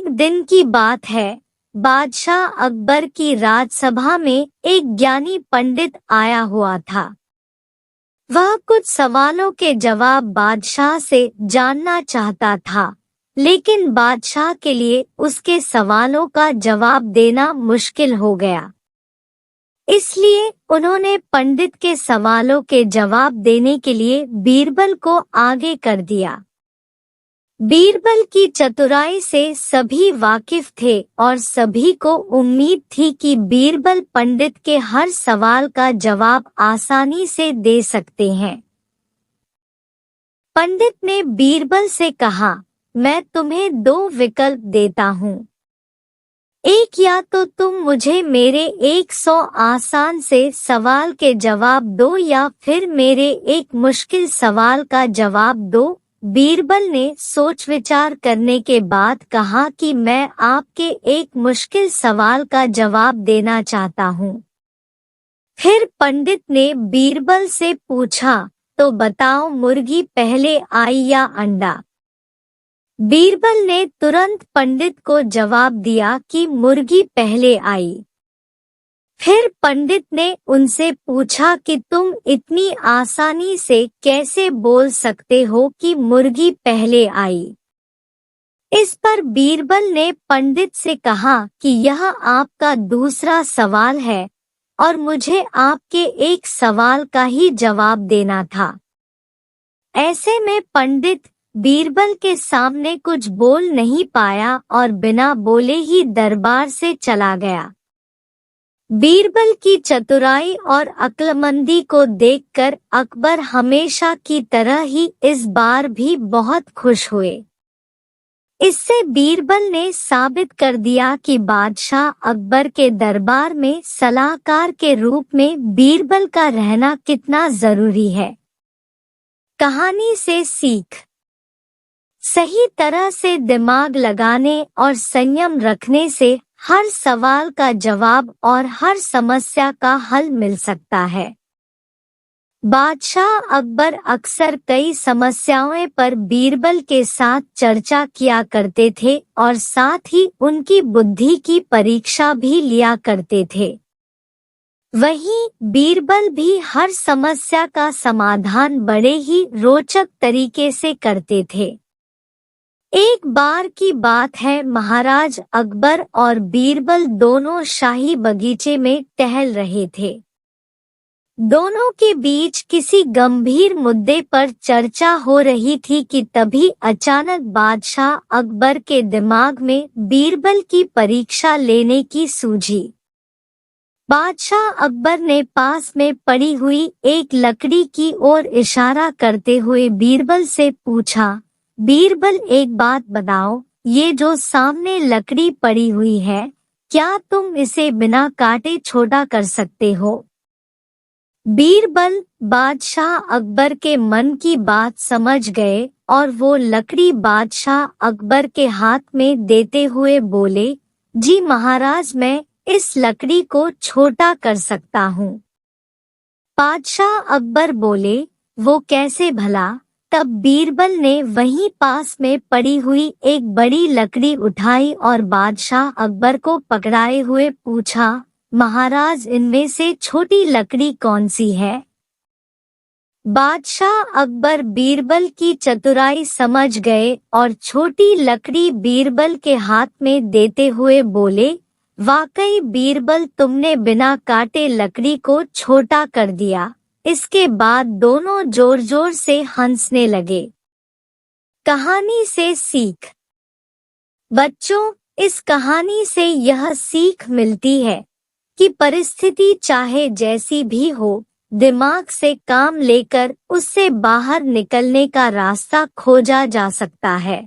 एक दिन की बात है, बादशाह अकबर की राजसभा में एक ज्ञानी पंडित आया हुआ था। वह कुछ सवालों के जवाब बादशाह से जानना चाहता था, लेकिन बादशाह के लिए उसके सवालों का जवाब देना मुश्किल हो गया। इसलिए उन्होंने पंडित के सवालों के जवाब देने के लिए बीरबल को आगे कर दिया। बीरबल की चतुराई से सभी वाकिफ थे और सभी को उम्मीद थी कि बीरबल पंडित के हर सवाल का जवाब आसानी से दे सकते हैं। पंडित ने बीरबल से कहा, मैं तुम्हें 2 विकल्प देता हूँ। एक, या तो तुम मुझे मेरे 100 आसान से सवाल के जवाब दो या फिर मेरे एक मुश्किल सवाल का जवाब दो। बीरबल ने सोच विचार करने के बाद कहा कि मैं आपके एक मुश्किल सवाल का जवाब देना चाहता हूँ। फिर पंडित ने बीरबल से पूछा, तो बताओ मुर्गी पहले आई या अंडा? बीरबल ने तुरंत पंडित को जवाब दिया कि मुर्गी पहले आई। फिर पंडित ने उनसे पूछा कि तुम इतनी आसानी से कैसे बोल सकते हो कि मुर्गी पहले आई? इस पर बीरबल ने पंडित से कहा कि यह आपका दूसरा सवाल है और मुझे आपके एक सवाल का ही जवाब देना था। ऐसे में पंडित बीरबल के सामने कुछ बोल नहीं पाया और बिना बोले ही दरबार से चला गया। बीरबल की चतुराई और अक्लमंदी को देखकर अकबर हमेशा की तरह ही इस बार भी बहुत खुश हुए। इससे बीरबल ने साबित कर दिया कि बादशाह अकबर के दरबार में सलाहकार के रूप में बीरबल का रहना कितना जरूरी है। कहानी से सीख। सही तरह से दिमाग लगाने और संयम रखने से हर सवाल का जवाब और हर समस्या का हल मिल सकता है। बादशाह अकबर अक्सर कई समस्याओं पर बीरबल के साथ चर्चा किया करते थे और साथ ही उनकी बुद्धि की परीक्षा भी लिया करते थे। वहीं बीरबल भी हर समस्या का समाधान बड़े ही रोचक तरीके से करते थे। एक बार की बात है, महाराज अकबर और बीरबल दोनों शाही बगीचे में टहल रहे थे। दोनों के बीच किसी गंभीर मुद्दे पर चर्चा हो रही थी कि तभी अचानक बादशाह अकबर के दिमाग में बीरबल की परीक्षा लेने की सूझी। बादशाह अकबर ने पास में पड़ी हुई एक लकड़ी की ओर इशारा करते हुए बीरबल से पूछा, बीरबल एक बात बताओ, ये जो सामने लकड़ी पड़ी हुई है, क्या तुम इसे बिना काटे छोटा कर सकते हो? बीरबल बादशाह अकबर के मन की बात समझ गए और वो लकड़ी बादशाह अकबर के हाथ में देते हुए बोले, जी महाराज, मैं इस लकड़ी को छोटा कर सकता हूँ। बादशाह अकबर बोले, वो कैसे भला? तब बीरबल ने वहीं पास में पड़ी हुई एक बड़ी लकड़ी उठाई और बादशाह अकबर को पकड़ाए हुए पूछा, महाराज, इनमें से छोटी लकड़ी कौन सी है? बादशाह अकबर बीरबल की चतुराई समझ गए और छोटी लकड़ी बीरबल के हाथ में देते हुए बोले, वाकई बीरबल, तुमने बिना काटे लकड़ी को छोटा कर दिया। इसके बाद दोनों जोर जोर से हंसने लगे। कहानी से सीख। बच्चों, इस कहानी से यह सीख मिलती है कि परिस्थिति चाहे जैसी भी हो, दिमाग से काम लेकर उससे बाहर निकलने का रास्ता खोजा जा सकता है।